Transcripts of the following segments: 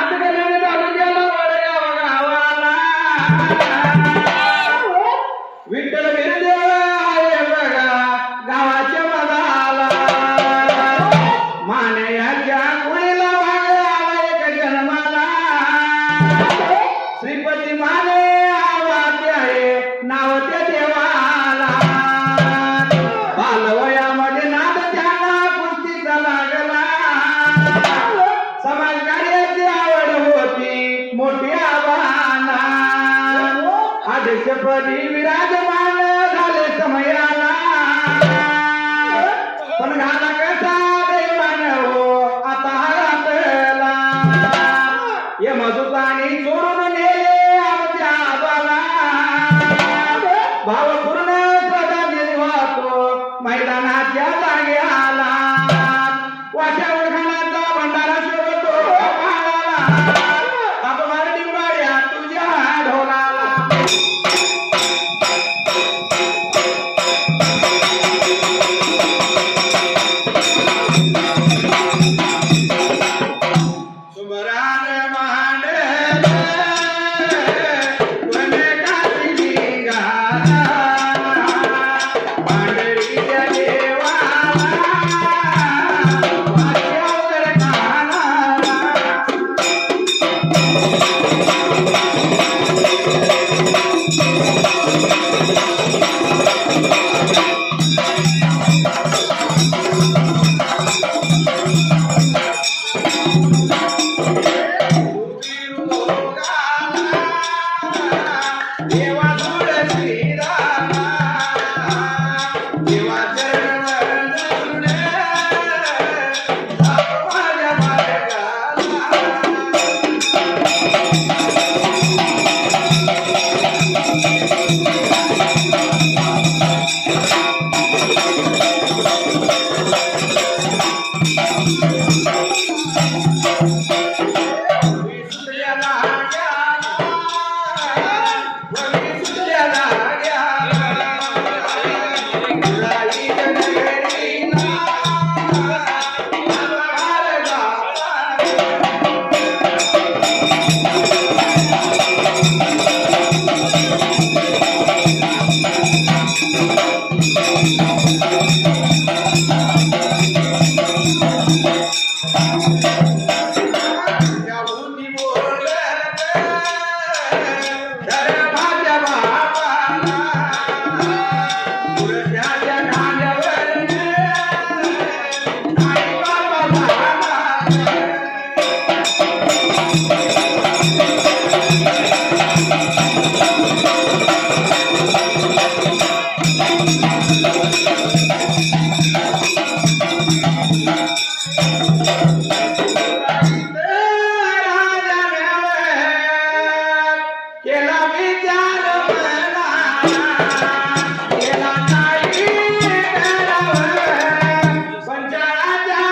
हातकणंगले तालुक्याला वडगाव गावाला विठ्ठल बिरदेव आहे बघा गावाच्या मधाला मान्याच्या कुळीला वागला एक जन्माला श्रीपती माने आवाते आहे नाव त्या देवाला बालवयामध्ये नाद त्याला कुस्तीचा लागला समाजकार्याची आवड होती मोठी आव्हाना अध्यक्षपदी विराजमान झाले समयाला पण घाला कसा दैवान हो आता घातला यमदूतांनी सोडून नेले आमच्या आबाला भावपूर्ण श्रद्धांजली वाहतो मैदानाच्या जागी आला वाच्या उखाणाचा भंडारा शोधतो कपाळाला अपमार डिंबाड्या तुझ्या ढोलाला सुमरान मांडले तुने काशी लिंगाला मांडळीच्या देवाला वाच्यावर कानाला देवा तुळशी रामा देवा चरण वंदने माझ्या मार्गाला केला विचार केला नाही पंचाळाच्या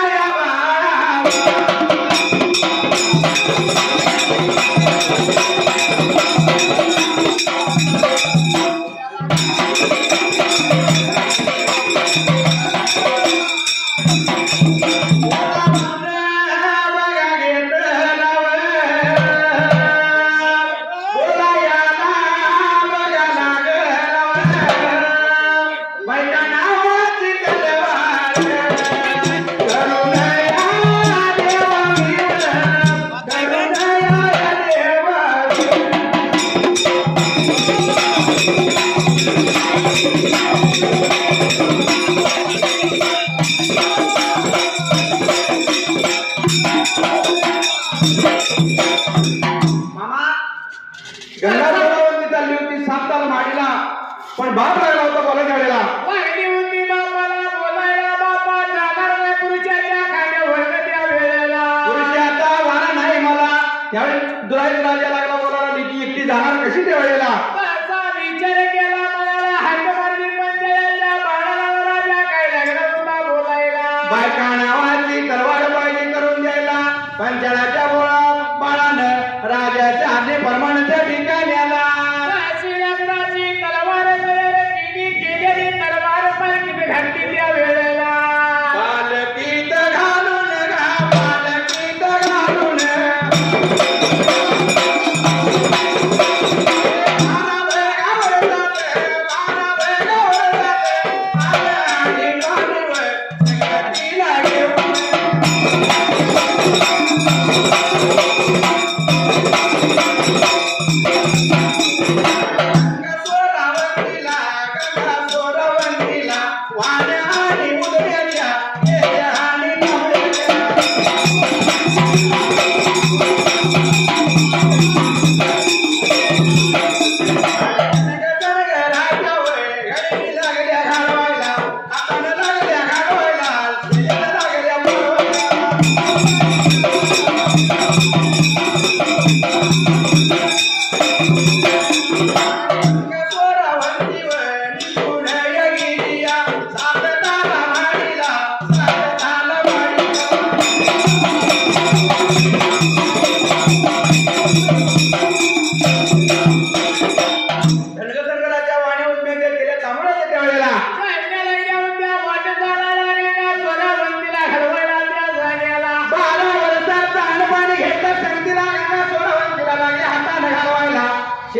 गंगाधरवरती चालली होती 7 ताल माडीला पण बाप लागला होता बोलायच्या वेळेला वाहिनी होती बापाला बोलायला बापा जाणार नाही पुरुषाच्या खांद्या वळण त्या वेळेला पुरुषाचा वारा नाही मला त्यावेळी दुराईत राजा लागला बोलायला की एकटी जाणार कशी त्या वेळेला असा विचार केला मला हातमार्गी पंचायतच्या बाळाला राजा काय लागला होता बोलायला बायका नावाची तलवार पाहिजे करून द्यायला पंचाळाच्या बाळानं राजाच्या हाती परमानच्या ठिकाणी आला तलवार केलेली तलवार पालखीत घातली त्या वेळेला पालखीत घालून गा पालखीत घालून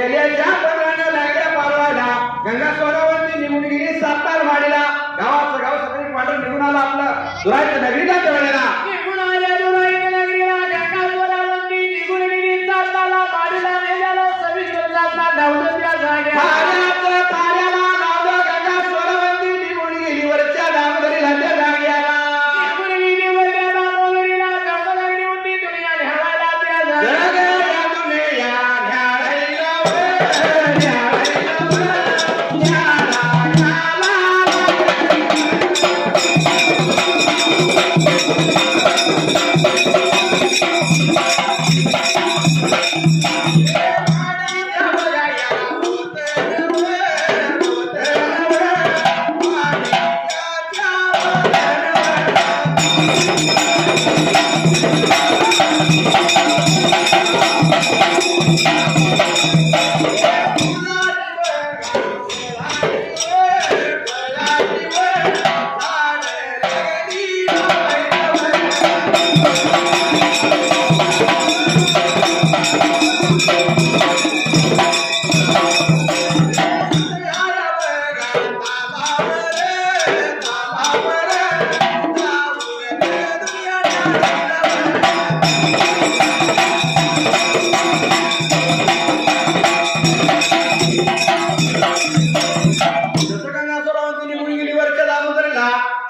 शेल्याच्या पत्रानं लागल्या पारवायला गंगा सोनावरती निघून गेली सातार वाडीला गावाचं गाव सगळी वाटून निघून आला आपलं दुरायचं नगरीला तेवढ्याला निघून आल्या दुराईच्या नगरीला गंगा सोनावरती निघून गेली सातारला वाडीला नेल्याला सविस्तर जाता धावलं त्या जाग्याला ताऱ्याला लावलं गंगा सोनावरती निघून गेली वरच्या दामोदरीला त्या जाग्याला निघून गेली वरच्या दामोदरीला दामोदरी होती दुनिया न्यावायला त्या जाग्याला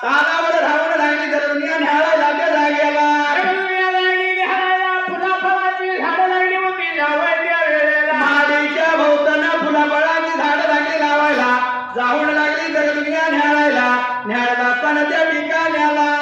तानावर धावून लागली तर दुनिया न्यायला लागल्या जाग्याला दुनिया लागली न्यावायला फुलाफळाची झाडं लागली होती न्यावायच्या वेळेला माडीच्या भोवताना फुलाफळाची झाडं लागली लावायला जाऊन लागली तर दुनिया न्यायला न्यायला असताना त्या पिका न्याला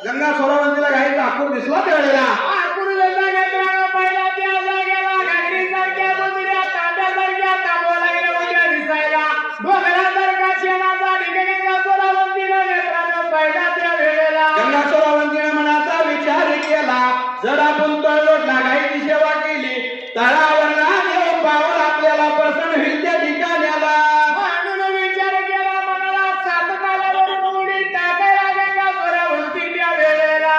गंगा सोनावरतीला गाईचा आकूर दिसला त्यावेळेला आकूर जसा घेतला पहिला त्या जागेला घागरीसारख्या बंदिऱ्या तांब्यासारख्या तांबवा लागल्या होत्या दिसायला डोंगरासारखा शेणाचा ढिग गंगा सोनावरतीला नेत्रानं पहिला त्या वेळेला गंगा सोनावरतीने मनाचा विचार केला जर आपण तळलोटला गाईची सेवा केली तळावरला देव पावला आपल्याला प्रसन्न होईल त्या ठिकाण्याला म्हणून विचार केला मनाला सात कालावरून उडी टाकायला गंगा सोनावरती त्या वेळेला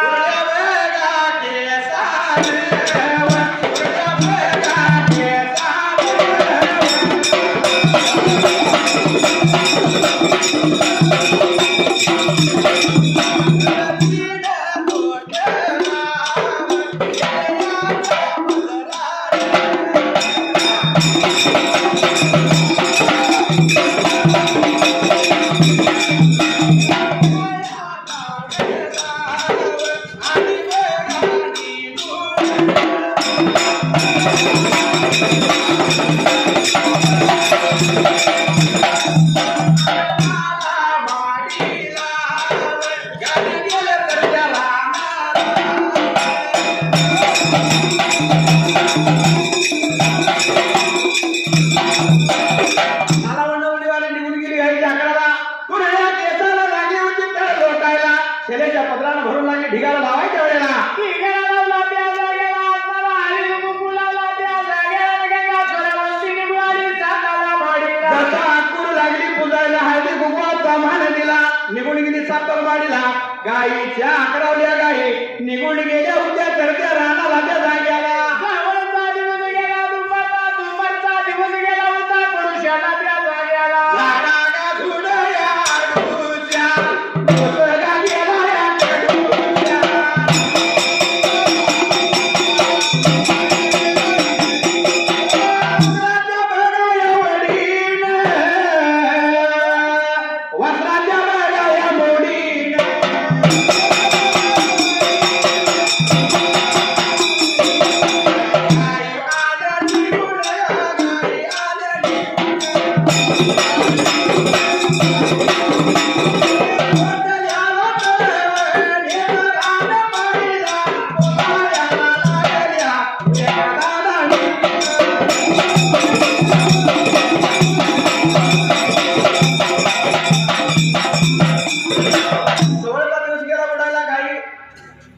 शेल्याच्या पत्रानं भरून लागली ढिगाला लावायच्या वेळेला ढिगाला लावला त्या जागेला आत्माला हरी मुकुळ लावला त्या जागेला गंगा सोनावरती निघून आली सातारा वाडीला जसा आकूर लागली पुजायला हळदी कुंकवाचा मान दिला निघून गेली सातार वाडीला गाईच्या आकडावल्या गाई निघून गेल्या उद्या चढत्या रानाला त्या जाग्याला श्रावणचा दिवस गेला दुपारचा दिवस गेला होता पुरुषाला त्या जागेला झाडागा धुडया आडूच्या, निसर्गा गेला या कडूच्या.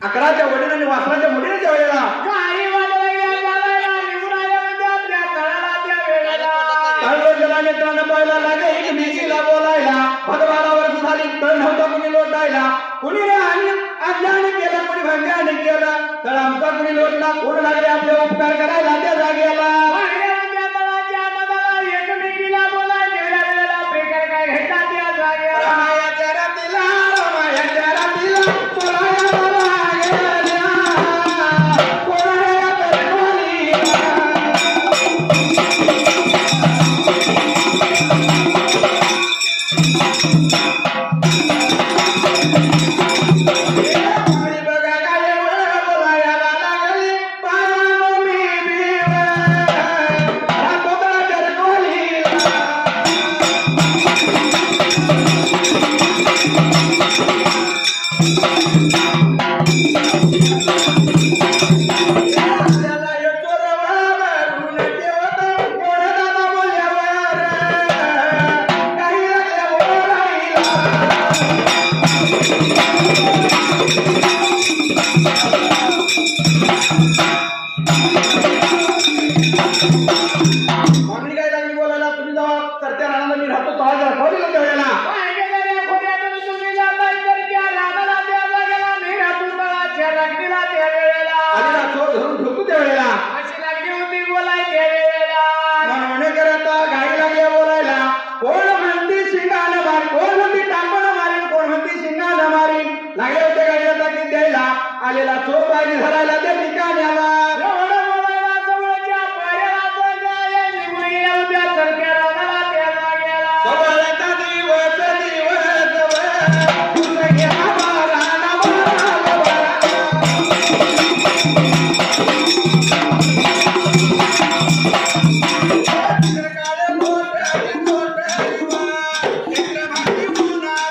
अकराच्या वडील आणि वासराच्या मुलीने ज्या वेळेला गाडी वाजवायला चालायला निघून आल्या म्हणजे आपल्या तळाला त्या वेळेला तळलोटला मित्रांनो पहिला लागे एकमेकीला बोलायला 12 वर्ष झाली तळ नव्हता कुणी लोटायला कुणी आणि अज्ञान केलं कुणी भंगाने केलं तर आमचा कुणी लोटला कोण लागले आपले उपकार करायला त्या जागेला बाहेर त्या तळाच्या मधाला एकमेकीला बोलायला वेळेला बेकार काय घडला त्या जागेला रामायाच्या रातीला बोलाया बोला गेल्या बोलाया तरवालीला बघा काय बोलायला लागली पानो मी बिवा रातो तरवालीला आपल्याला येतो रवावरून ठेवतो कोणाला बोलल्यावर काही लागल्या बोलायला मागणी काय लागली बोलायला तुम्ही जेव्हा करत्या राहणार मी राहतो तेव्हा जरा खोली होत्या वेळेला पाहिलेल्या खोऱ्यातून तुम्ही जाताय तर त्या रानाला त्या जागेला मी राहतो तळाच्या रगडीला त्या वेळेला आधीला चोर धरून ठोकू त्या वेळेला अशी लागली होती बोलाय त्या वेळेला म्हणून करत गाई लागल्या बोलायला कोण म्हणती शिंगानं मारी कोण म्हणती टाकून मारीन कोण म्हणती शिंगानं मारीन लागले होते गाडीला ताकीद द्यायला आलेला चोर बाजी धरायला त्या ठिकाण्याला एवढं बोलायला जवळच्या पायाला जागा निघून गेल्या होत्या सरक्या रानाला त्या जागेला जवळचा दिवस तुझं गेला बारा नवरा बारा. चित्रकाळ मोठं दिवा, चित्रमाती उन्हाळा